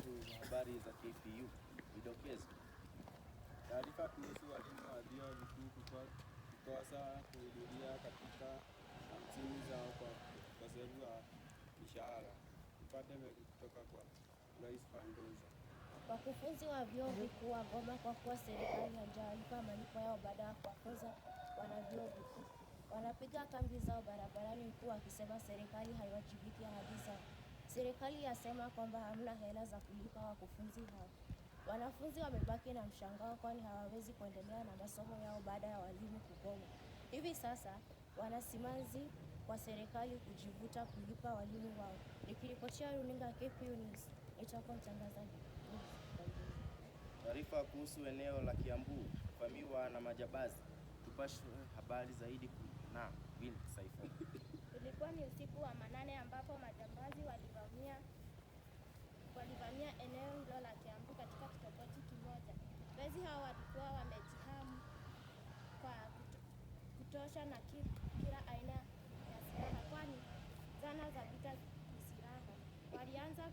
kuhusu habari za KPU. Vidokezo. Taarifa kuhusu walimu wa vyuo vikuu kukosa kuhudhuria katika hamsini zao kwa ukosefu wa mishahara. Tupate kutoka kwa Rais Fandoza. Wakufunzi wa vyuo vikuu wagoma kwa kuwa serikali haijawalipa malipo yao baada ya kuwafunza wanavyuo vikuu. Wanapiga kambi zao barabarani huku wakisema serikali haiwajibiki ahadi zao. Serikali yasema kwamba hamna hela za kulipa wakufunzi hao. Wanafunzi wamebaki na mshangao kwani hawawezi kuendelea na masomo yao baada ya walimu kugoma. Hivi sasa wanasimanzi kwa serikali kujivuta kulipa walimu wao. Nikiripotia runinga KPU News, itakuwa mtangazaji. Taarifa kuhusu eneo la Kiambu kuvamiwa na majambazi. Tupashe habari zaidi na Bin Saifa. Ilikuwa ni usiku wa manane ambapo majambazi walivamia eneo hilo la Kiambu katika kitongoji kimoja. Wezi hao walikuwa wamejihamu kwa kutosha na kila aina ya silaha, kwani zana za vita ni silaha. Walianza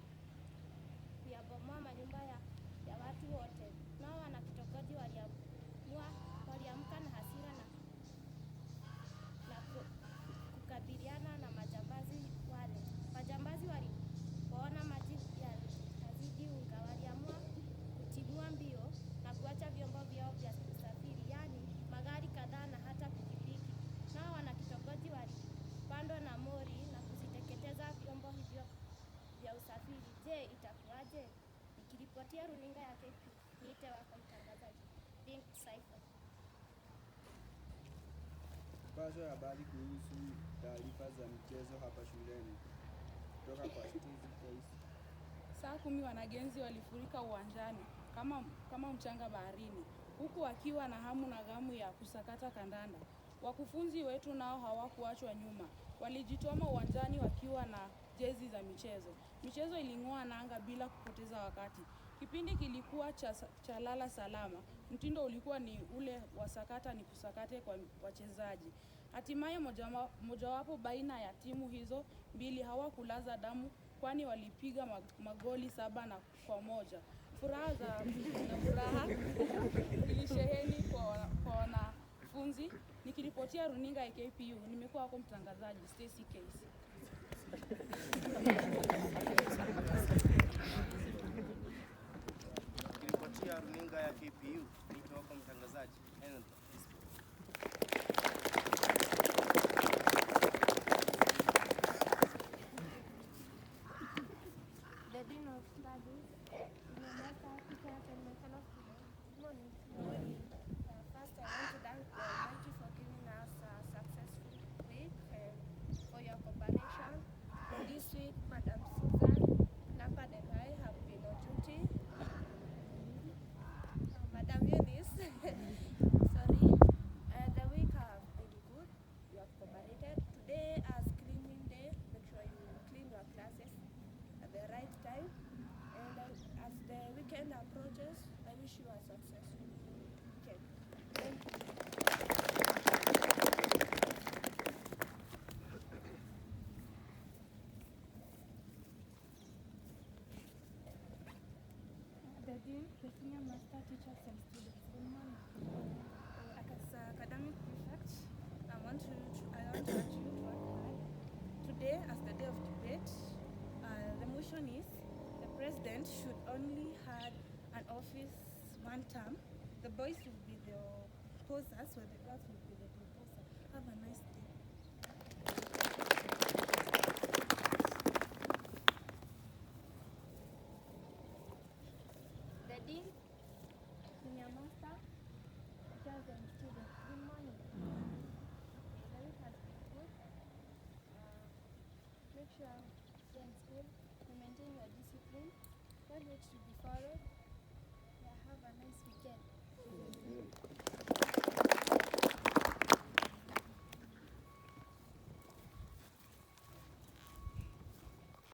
kuyabomoa manyumba ya watu wote. Nao wana kitongoji waliamka na hasira na kukabiliana na majambazi wale. Majambazi walipoona maji yazidi unga, waliamua kutimua mbio na kuacha vyombo vyao vya usafiri, yaani magari kadhaa na hata pikipiki. Nao wana kitongoji walipandwa na mori na kuziteketeza vyombo hivyo vya usafiri. Je, itakuwaje? Nikiripotia runinga ya KPU, niite wako mtangazaji Bin Saifa. Tupashe habari kuhusu taarifa za michezo hapa shuleni. Kutoka kwa Steve Case. Saa 10 wanagenzi walifurika uwanjani kama mchanga baharini, huku wakiwa na hamu na ghamu ya kusakata kandanda. Wakufunzi wetu nao hawakuachwa nyuma. Walijitoma uwanjani wakiwa na jezi za michezo. Michezo iling'oa nanga bila kupoteza wakati. Kipindi kilikuwa cha lala salama. Mtindo ulikuwa ni ule wa sakata ni kusakate kwa wachezaji. Hatimaye mojawapo baina ya timu hizo mbili hawakulaza damu, kwani walipiga magoli 7-1. Furaha ilisheheni kwa wanafunzi. Nikiripotia runinga ya KPU, nimekuwa wako mtangazaji Stacy Case. Nikiripotia runinga ya KPU, nikiwa wako mtangazaji The Dean of Studies, first, I want to thank the Almighty for giving us a successful week and for your cooperation. This week, Madam Susan, Napad and I have been on duty. Madam Eunice, sorry. The week has been good. You have cooperated. Today, as cleaning day, make sure you clean your classes at the right time. And as the weekend approaches, I wish you a successful weekend. Thank you. The Dean, the Senior Master, Teachers and Students. Good morning. As academic prefect, I want to urge you to work hard. Today, as the day of debate, the motion is the president should only have an office one term. The boys will be the opposers, or the girls will be the proposers. Have a nice day. The Dean, Senior Master, Teachers and Students. Good morning. The week has been good. Make sure you stay in school, you maintain your discipline, don't need to be followed.